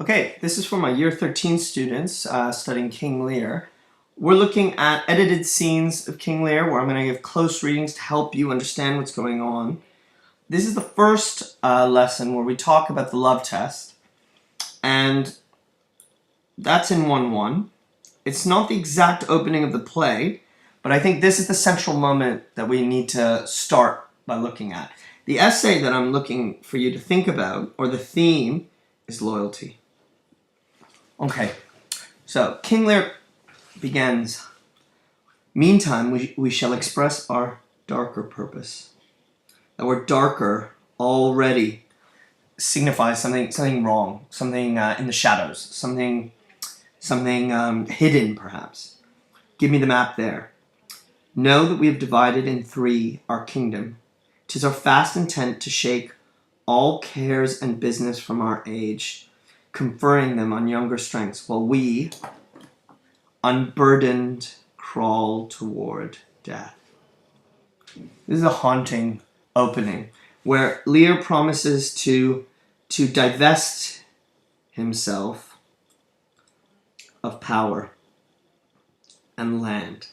Okay, this is for my Year 13 students studying King Lear. We're looking at edited scenes of King Lear where I'm going to give close readings to help you understand what's going on. This is the first lesson where we talk about the love test, and that's in 1-1. It's not the exact opening of the play, but I think this is the central moment that we need to start by looking at. The essay that I'm looking for you to think about, or the theme, is loyalty. Okay, so King Lear begins, "Meantime, we shall express our darker purpose." The word darker already signifies something wrong, something in the shadows, something hidden perhaps. Give me the map there. "Know that we have divided in three our kingdom. 'Tis our fast intent to shake all cares and business from our age, conferring them on younger strengths, while we, unburdened, crawl toward death." This is a haunting opening where Lear promises to divest himself of power and land.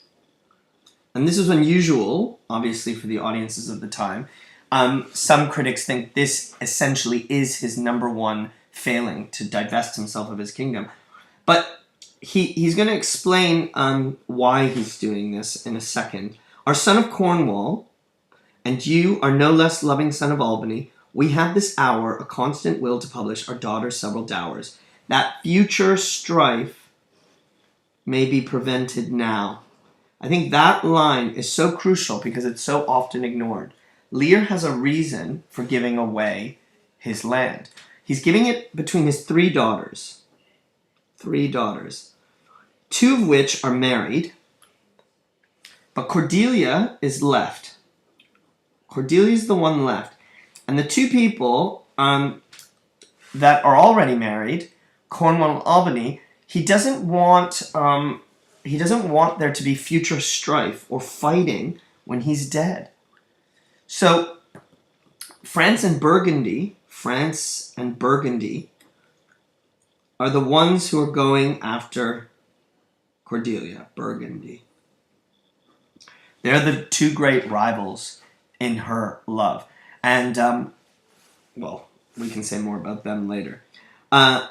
And this is unusual, obviously, for the audiences of the time. Some critics think this essentially is his number one failing, to divest himself of his kingdom. But he's going to explain why he's doing this in a second. "Our son of Cornwall, and you are no less loving son of Albany, we have this hour a constant will to publish our daughter's several dowers, that future strife may be prevented now." I think that line is so crucial because it's so often ignored. Lear has a reason for giving away his land. He's giving it between his three daughters, two of which are married, but Cordelia is left. Cordelia's the one left. And the two people that are already married, Cornwall and Albany, he doesn't want there to be future strife or fighting when he's dead. So France and Burgundy are the ones who are going after Cordelia. Burgundy. They're the two great rivals in her love. And, well, we can say more about them later. And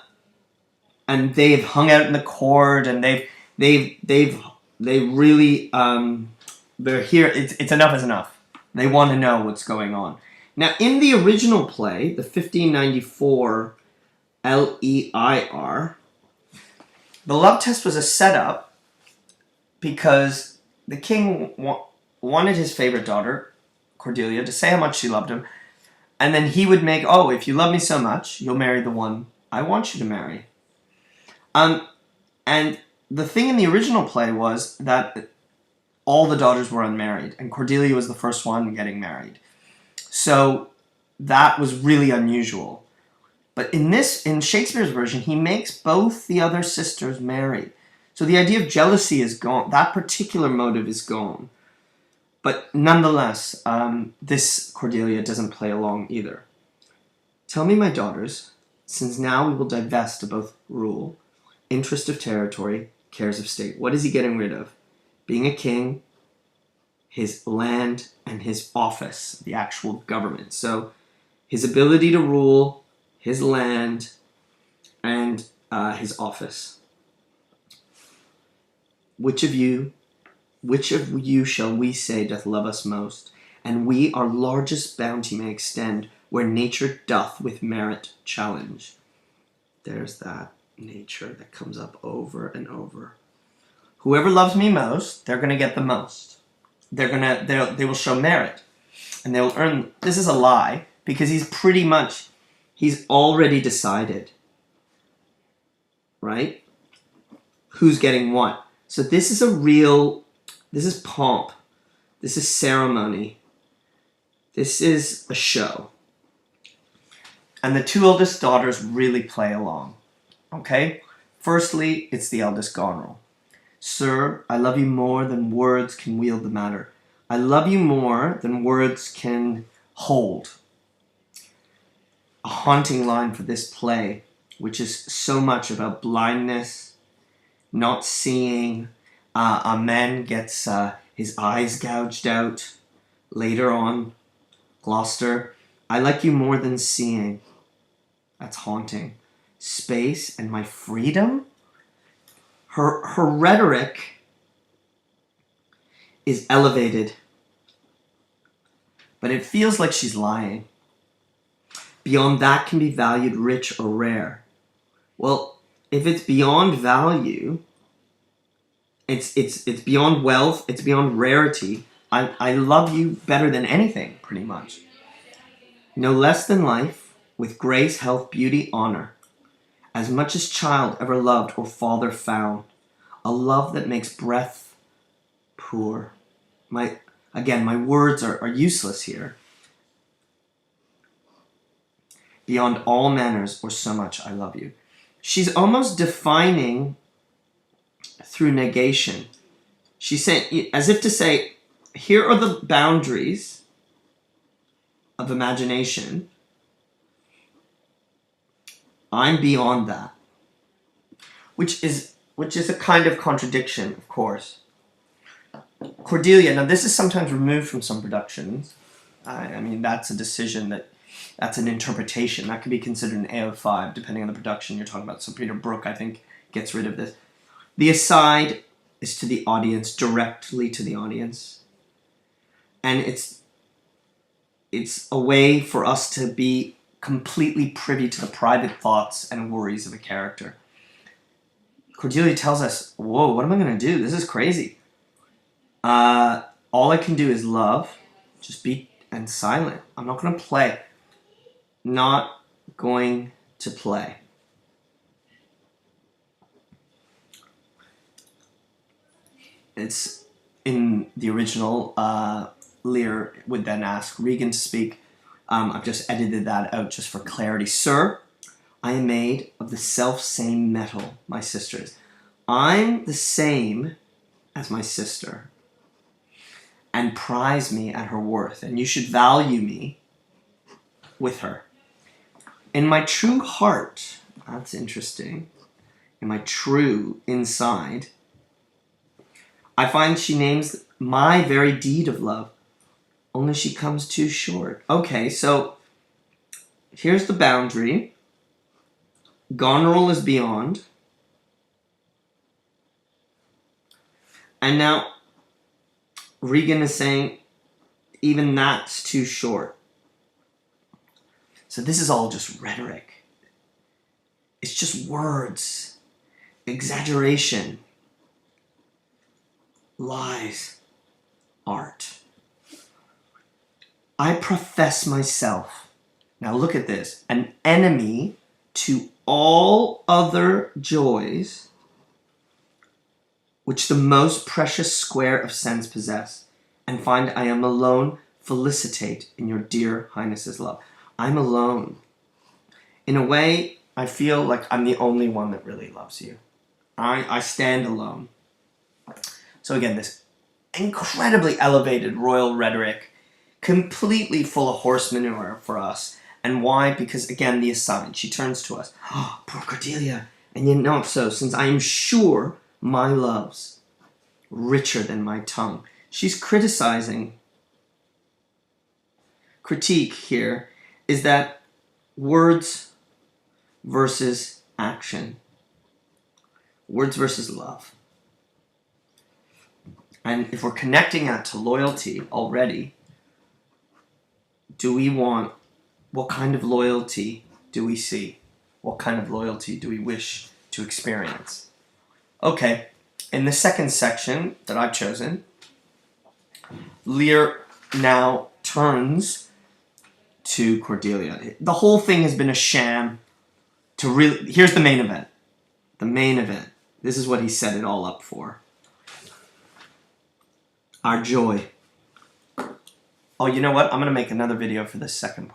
they've hung out in the court, and they really, they're here. It's enough is enough. They want to know what's going on. Now, in the original play, the 1594 Lear, the love test was a setup because the king wanted his favorite daughter, Cordelia, to say how much she loved him, and then he would make, "Oh, if you love me so much, you'll marry the one I want you to marry." And the thing in the original play was that all the daughters were unmarried, and Cordelia was the first one getting married. So that was really unusual. But in Shakespeare's version, he makes both the other sisters married. So the idea of jealousy is gone. That particular motive is gone. But nonetheless, this Cordelia doesn't play along either. "Tell me, my daughters, since now we will divest of both rule, interest of territory, cares of state." What is he getting rid of? Being a king, his land, and his office, the actual government. So his ability to rule, his land, and his office. Which of you shall we say doth love us most? And we our largest bounty may extend, where nature doth with merit challenge. There's that nature that comes up over and over. Whoever loves me most, they're going to get the most. They will show merit, and they will earn. This is a lie, because he's already decided, right? Who's getting what. So this is pomp. This is ceremony. This is a show. And the two eldest daughters really play along. Okay? Firstly, it's the eldest Goneril. "Sir, I love you more than words can wield the matter. I love you more than words can hold." A haunting line for this play. which is so much about blindness, not seeing. A man gets his eyes gouged out later on. Gloucester, I like you more than seeing. That's haunting. Space and my freedom? Her rhetoric is elevated, but it feels like she's lying. Beyond that can be valued rich or rare. Well, if it's beyond value, it's beyond wealth, it's beyond rarity. I love you better than anything, pretty much. No less than life, with grace, health, beauty, honor. As much as child ever loved or father found. A love that makes breath poor. My words are useless here. Beyond all manners or so much I love you. She's almost defining through negation. She's saying, as if to say, here are the boundaries of imagination. I'm beyond that. Which is a kind of contradiction, of course. Cordelia, now this is sometimes removed from some productions. I mean, that's a decision, that's an interpretation. That could be considered an AO5, depending on the production you're talking about. So Peter Brook, I think, gets rid of this. The aside is to the audience, directly to the audience. And it's a way for us to be completely privy to the private thoughts and worries of a character. Cordelia tells us, whoa, what am I going to do? This is crazy. All I can do is love, just be and silent. I'm not going to play. Not going to play. It's in the original, Lear would then ask Regan to speak. I've just edited that out just for clarity. Sir, I am made of the self-same metal my sister is. I'm the same as my sister. And prize me at her worth. And you should value me with her. In my true heart, that's interesting. In my true inside, I find she names my very deed of love. Only she comes too short. Okay, so here's the boundary. Goneril is beyond. And now Regan is saying even that's too short. So this is all just rhetoric. It's just words, exaggeration, lies, art. I profess myself, now look at this, an enemy to all other joys which the most precious square of sense possess, and find I am alone felicitate in your dear highness's love. I'm alone. In a way, I feel like I'm the only one that really loves you. I stand alone. So again, this incredibly elevated royal rhetoric, completely full of horse manure for us. And why? Because again, the aside, she turns to us. Oh, poor Cordelia. And yet not so, since I am sure my love's richer than my tongue. She's criticizing. Critique here is that words versus action. Words versus love. And if we're connecting that to loyalty already, do we want, what kind of loyalty do we see? What kind of loyalty do we wish to experience? Okay, in the second section that I've chosen, Lear now turns to Cordelia. The whole thing has been a sham to really, here's the main event. The main event. This is what he set it all up for. Our joy. Oh, you know what? I'm going to make another video for this second part.